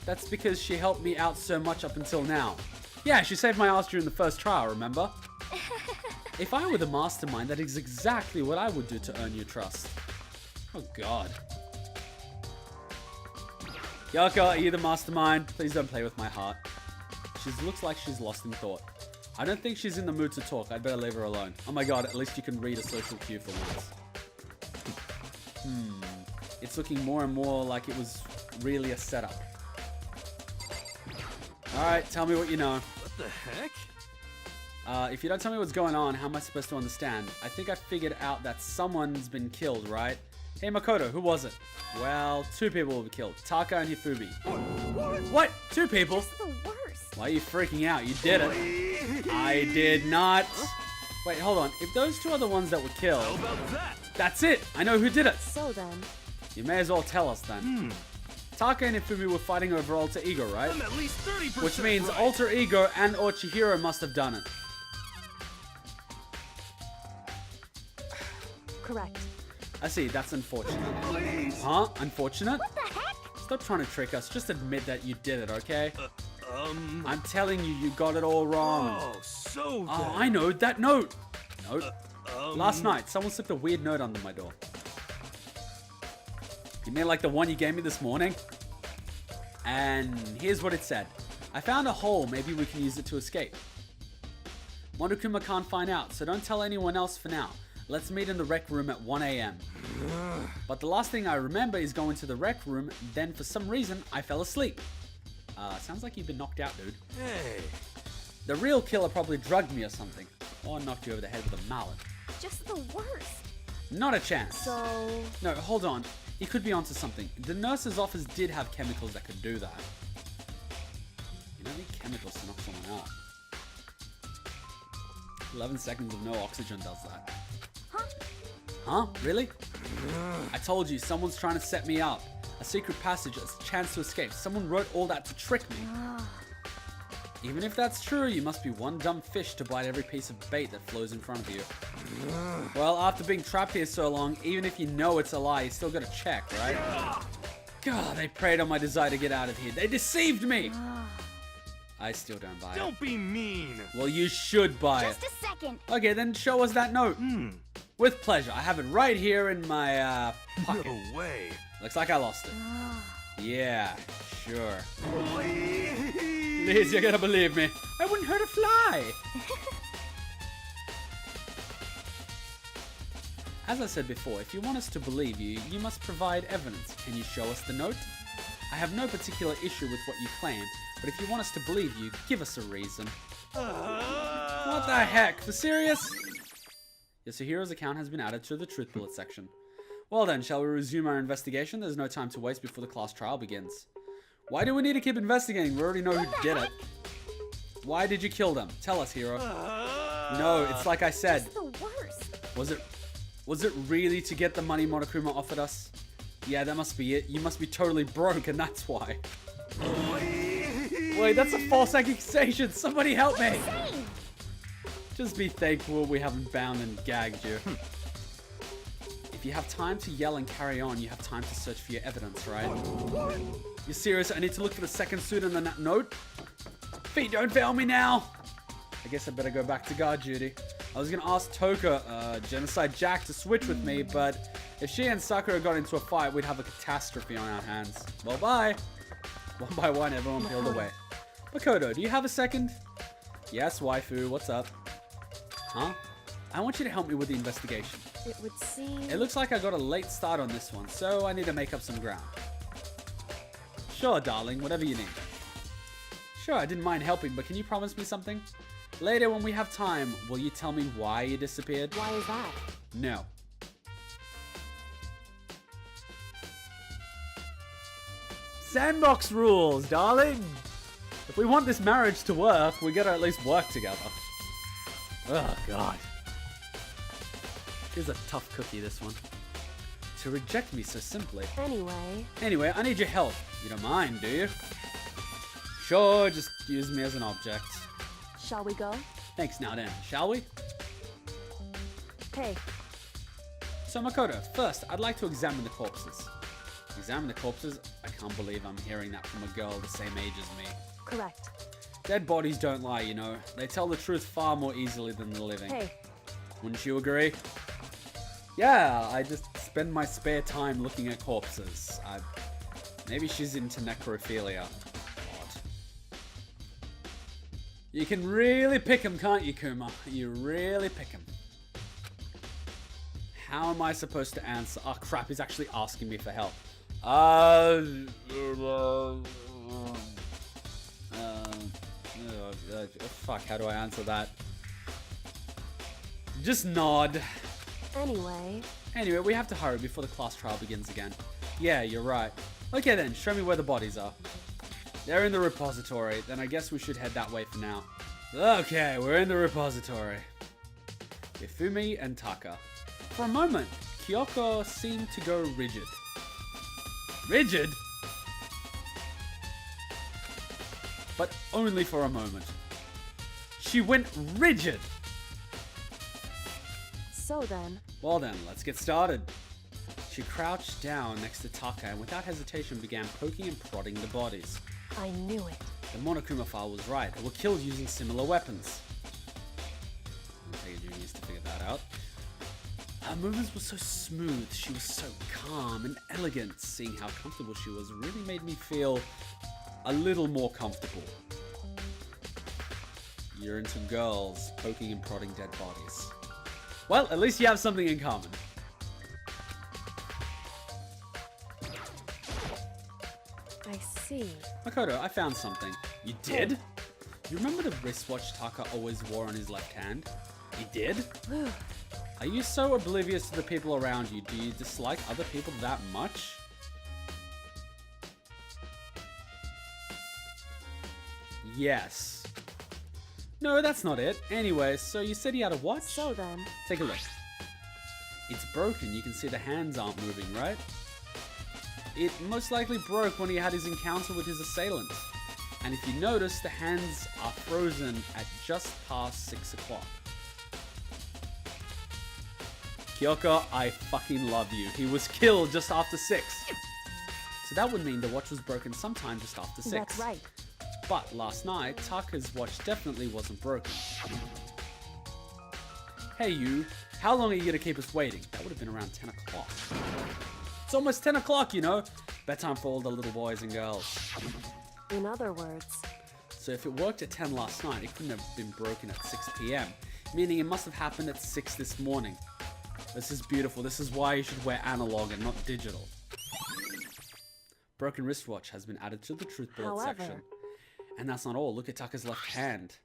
That's because she helped me out so much up until now. Yeah, she saved my ass during the first trial, remember? If I were the mastermind, that is exactly what I would do to earn your trust. Oh, God. Kyoko, are you the mastermind? Please don't play with my heart. She looks like she's lost in thought. I don't think she's in the mood to talk. I'd better leave her alone. Oh my god, at least you can read a social cue for once. It's looking more and more like it was really a setup. Alright, tell me what you know. What the heck? If you don't tell me what's going on, how am I supposed to understand? I think I figured out that someone's been killed, right? Hey Makoto, who was it? Well, 2 people will be killed. Taka and Hifumi. What? 2 people? just the worst. Why are you freaking out? You did it. I did not. Wait, hold on. If those 2 are the ones that were killed, How about that? that's it. I know who did it. So then, You may as well tell us then. Taka and Hifumi were fighting over alter ego, right? I'm at least 30% Which means right. alter ego and or Chihiro must have done it. correct. I see. That's unfortunate. Please. Huh? Unfortunate? What the heck? Stop trying to trick us. Just admit that you did it, okay? Um. I'm telling you, you got it all wrong. Oh, so Oh, then. I know that note. Note. Last night, someone slipped a weird note under my door. You mean like the one you gave me this morning? And here's what it said. I found a hole, maybe we can use it to escape. Monokuma can't find out, so don't tell anyone else for now. Let's meet in the rec room at 1 a.m. But the last thing I remember is going to the rec room, then for some reason, I fell asleep. Sounds like you've been knocked out, dude. Hey. The real killer probably drugged me or something. Or knocked you over the head with a mallet. Just the worst. Not a chance. So, No, hold on. He could be onto something. The nurse's office did have chemicals that could do that. You don't need chemicals to knock someone out. 11 seconds of no oxygen does that. Huh? Huh? Really? I told you, someone's trying to set me up. A secret passage, a chance to escape. Someone wrote all that to trick me. Even if that's true, you must be one dumb fish to bite every piece of bait that flows in front of you. Well, after being trapped here so long, even if you know it's a lie, you still gotta check, right? God, they preyed on my desire to get out of here. They deceived me! I still don't buy it. Don't be mean. Well, you should buy it. Just a second. Okay, then show us that note. With pleasure. I have it right here in my pocket. No way. Looks like I lost it. Yeah, sure. Please. Please, you're gonna believe me. I wouldn't hurt a fly. As I said before, if you want us to believe you, you must provide evidence. Can you show us the note? I have no particular issue with what you claim, but if you want us to believe you, give us a reason. What the heck? For serious? Yasuhiro's account has been added to the truth bullet section. Well then, shall we resume our investigation? There's no time to waste before the class trial begins. Why do we need to keep investigating? We already know who did it. Why did you kill them? Tell us, Hiro. No, it's like I said. It's the worst. Was it really to get the money Monokuma offered us? Yeah, that must be it. You must be totally broke, and that's why. Wait, that's a false accusation. Somebody help me. Just be thankful we haven't bound and gagged you. If you have time to yell and carry on, you have time to search for your evidence, right? You serious? I need to look for the second suit on that note? Feet, don't fail me now! I guess I better go back to guard duty. I was gonna ask Toka, Genocide Jack, to switch with me, but if she and Sakura got into a fight, we'd have a catastrophe on our hands. Well, bye! One by one, everyone peeled away. Makoto, do you have a second? Yes, waifu, what's up? Huh? I want you to help me with the investigation. it would seem... It looks like I got a late start on this one, so I need to make up some ground. Sure, darling, whatever you need. Sure, I didn't mind helping, but can you promise me something? Later, when we have time, will you tell me why you disappeared? Why is that? No. Sandbox rules, darling! If we want this marriage to work, we gotta at least work together. Oh, God. She's a tough cookie, this one. To reject me so simply. Anyway, I need your help. You don't mind, do you? Sure, just use me as an object. Shall we go? Thanks now then, shall we? Hey, So Makoto, first, I'd like to examine the corpses. Examine the corpses? I can't believe I'm hearing that from a girl the same age as me. correct. Dead bodies don't lie, you know. They tell the truth far more easily than the living. Hey, Wouldn't you agree? Yeah, I just spend my spare time looking at corpses. Maybe she's into necrophilia. Odd. You can really pick 'em, can't you, Kuma? You really pick 'em. How am I supposed to answer? Oh crap, he's actually asking me for help. Fuck, how do I answer that? Just nod. Anyway, we have to hurry before the class trial begins again. Yeah, you're right. Okay then, show me where the bodies are. They're in the repository. Then I guess we should head that way for now. Okay, we're in the repository. Hifumi and Taka. For a moment, Kyoko seemed to go rigid. Rigid? But only for a moment. She went rigid! so then, Well then, let's get started. She crouched down next to Taka and without hesitation began poking and prodding the bodies. I knew it. The Monokuma file was right. They were killed using similar weapons. I'll take a genius to figure that out. Her movements were so smooth, she was so calm and elegant. Seeing how comfortable she was really made me feel a little more comfortable. You're into girls poking and prodding dead bodies. Well, at least you have something in common. I see. Makoto, I found something. You did? You remember the wristwatch Taka always wore on his left hand? He did? Are you so oblivious to the people around you? Do you dislike other people that much? Yes. No, that's not it. Anyway, so you said he had a watch? So then... Take a look. It's broken. You can see the hands aren't moving, right? It most likely broke when he had his encounter with his assailant. And if you notice, the hands are frozen at just past 6 o'clock. Kyoko, I fucking love you. He was killed just after 6. So that would mean the watch was broken sometime just after 6. That's right. But last night, Taka's watch definitely wasn't broken. Hey you, how long are you gonna keep us waiting? That would have been around 10 o'clock. It's almost 10 o'clock, you know? Bedtime for all the little boys and girls. In other words... So if it worked at 10 last night, it couldn't have been broken at 6 p.m. Meaning it must have happened at 6 this morning. This is beautiful. This is why you should wear analog and not digital. Broken wristwatch has been added to the truth bullet section. And that's not all. Look at Taka's left hand.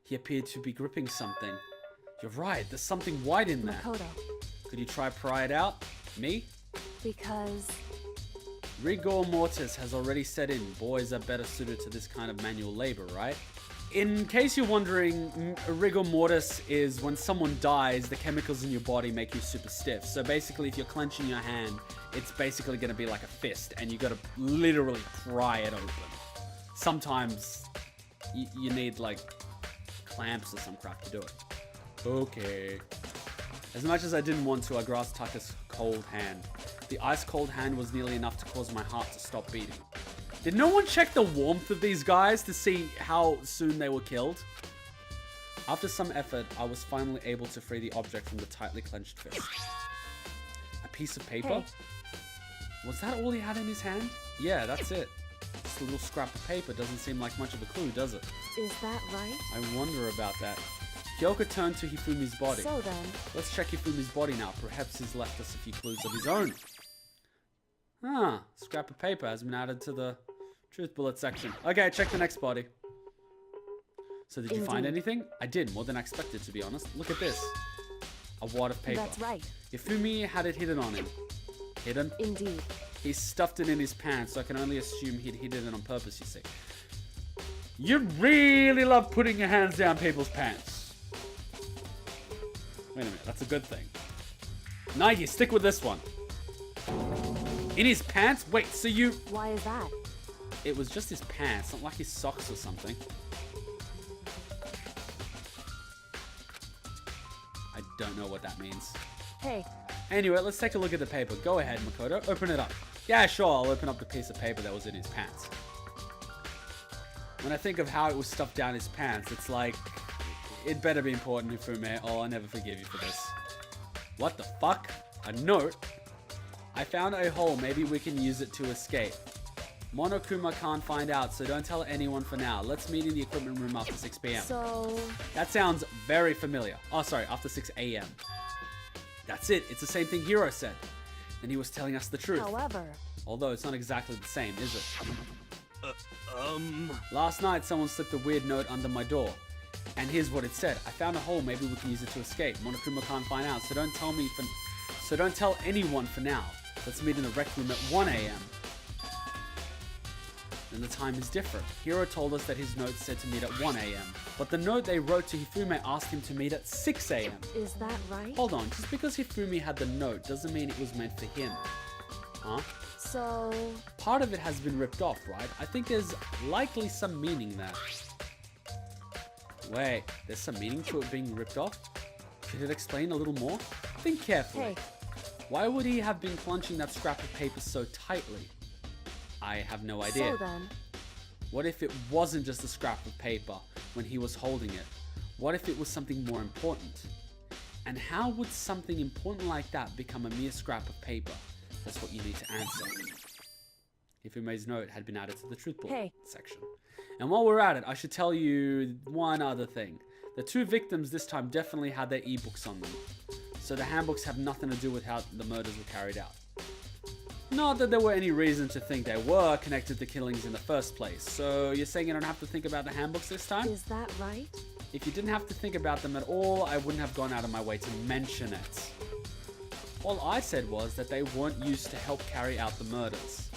He appeared to be gripping something. You're right. There's something white in there. Makoto. Could you try pry it out? Me? Because... Rigor mortis has already set in. Boys are better suited to this kind of manual labor, right? In case you're wondering, rigor mortis is when someone dies, the chemicals in your body make you super stiff. So basically, if you're clenching your hand, it's basically going to be like a fist, and you got to literally pry it open. Sometimes you need like clamps or some crap to do it. Okay. As much as I didn't want to, I grasped Taka's cold hand. The ice cold hand was nearly enough to cause my heart to stop beating. Did no one check the warmth of these guys to see how soon they were killed? After some effort, I was finally able to free the object from the tightly clenched fist. A piece of paper? Hey. Was that all he had in his hand? Yeah, that's it. This little scrap of paper doesn't seem like much of a clue, does it? Is that right? I wonder about that. Kyoko turned to Hifumi's body. So then... Let's check Hifumi's body now. Perhaps he's left us a few clues of his own. Ah, scrap of paper has been added to the truth bullet section. Okay, check the next body. So did you find anything? I did, more than I expected, to be honest. Look at this. A wad of paper. That's right. Hifumi had it hidden on him. Hidden? Indeed. He stuffed it in his pants, so I can only assume he'd hidden it on purpose, you see. You really love putting your hands down people's pants. Wait a minute, that's a good thing. Naegi, stick with this one. In his pants? Wait, so you... Why is that? It was just his pants, not like his socks or something. I don't know what that means. Hey. Anyway, let's take a look at the paper. Go ahead, Makoto. Open it up. Yeah, sure, I'll open up the piece of paper that was in his pants. When I think of how it was stuffed down his pants, it's like... It better be important, Hifumi, or I'll never forgive you for this. What the fuck? A note? I found a hole. Maybe we can use it to escape. Monokuma can't find out, so don't tell anyone for now. Let's meet in the equipment room after 6 p.m. So... That sounds very familiar. Oh, sorry, after 6 a.m. That's it. It's the same thing Hiro said. And he was telling us the truth. However... Although it's not exactly the same, is it? Last night, someone slipped a weird note under my door. And here's what it said. I found a hole. Maybe we can use it to escape. Monokuma can't find out, so don't tell anyone for now. Let's meet in the rec room at 1 a.m. Then the time is different. Hiro told us that his note said to meet at 1 a.m. But the note they wrote to Hifumi asked him to meet at 6 a.m. Is that right? Hold on, just because Hifumi had the note doesn't mean it was meant for him. Huh? So... Part of it has been ripped off, right? I think there's likely some meaning there. Wait, there's some meaning to it being ripped off? Could it explain a little more? Think carefully. Hey. Why would he have been clenching that scrap of paper so tightly? I have no idea. So then... What if it wasn't just a scrap of paper when he was holding it? What if it was something more important? And how would something important like that become a mere scrap of paper? That's what you need to answer. Hifume's note had been added to the truth bullet section. And while we're at it, I should tell you one other thing. The two victims this time definitely had their ebooks on them. So the handbooks have nothing to do with how the murders were carried out. Not that there were any reason to think they were connected to killings in the first place. So you're saying you don't have to think about the handbooks this time? Is that right? If you didn't have to think about them at all, I wouldn't have gone out of my way to mention it. All I said was that they weren't used to help carry out the murders.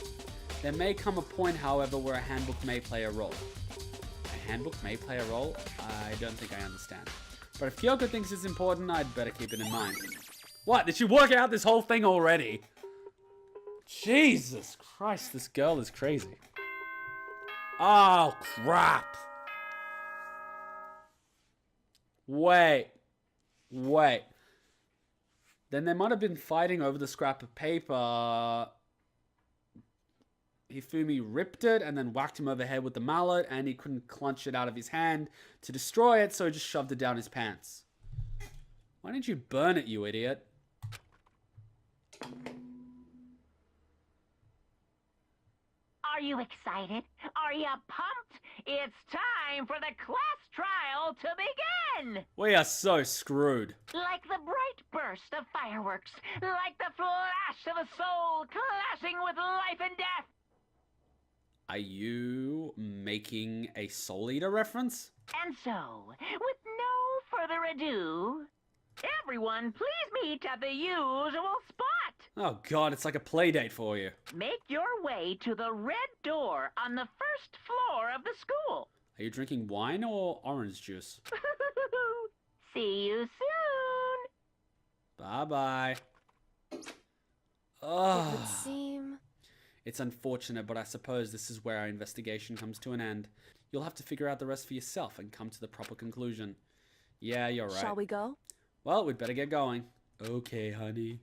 There may come a point, however, where a handbook may play a role. A handbook may play a role? I don't think I understand. But if Kyoko thinks it's important, I'd better keep it in mind. What? Did she work out this whole thing already? Jesus Christ, this girl is crazy. Oh, crap. Wait. Then they might have been fighting over the scrap of paper. Hifumi ripped it and then whacked him over the head with the mallet, and he couldn't clutch it out of his hand to destroy it, so he just shoved it down his pants. Why didn't you burn it, you idiot? Are you excited? Are you pumped? It's time for the class trial to begin! We are so screwed. Like the bright burst of fireworks, like the flash of a soul clashing with life and death. Are you making a Soul Eater reference? And so, with no further ado, everyone please meet at the usual spot. Oh god, it's like a play date for you. Make your way to the red door on the first floor of the school. Are you drinking wine or orange juice? See you soon. Bye-bye. It Ugh. would seem... It's unfortunate, but I suppose this is where our investigation comes to an end. You'll have to figure out the rest for yourself and come to the proper conclusion. Yeah, you're right. Shall we go? Well, we'd better get going. Okay, honey.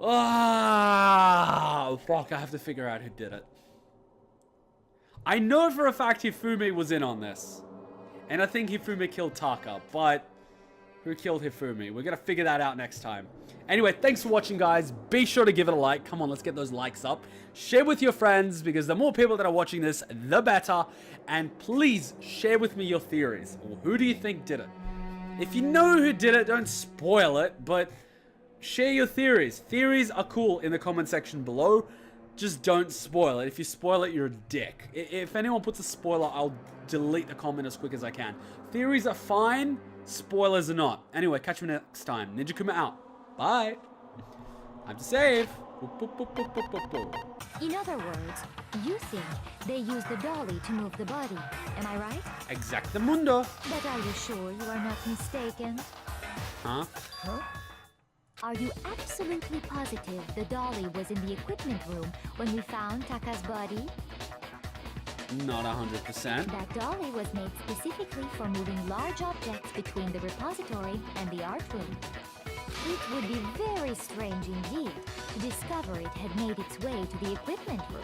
Ah, fuck, I have to figure out who did it. I know for a fact Hifumi was in on this. And I think Hifumi killed Taka, but who killed Hifumi? We're gonna figure that out next time. Anyway, thanks for watching, guys. Be sure to give it a like. Come on, let's get those likes up. Share with your friends, because the more people that are watching this, the better. And please share with me your theories. Or who do you think did it? If you know who did it, don't spoil it, but share your theories. Theories are cool in the comment section below. Just don't spoil it. If you spoil it, you're a dick. If anyone puts a spoiler, I'll delete the comment as quick as I can. Theories are fine. Spoilers are not. Anyway, catch me next time. Ninja Kuma out. Bye. Time to save. In other words, you think they use the dolly to move the body. Am I right? Exactamundo. But are you sure you are not mistaken? Huh? Are you absolutely positive the dolly was in the equipment room when we found Taka's body? Not 100%. That dolly was made specifically for moving large objects between the repository and the art room. It would be very strange indeed to discover it had made its way to the equipment room.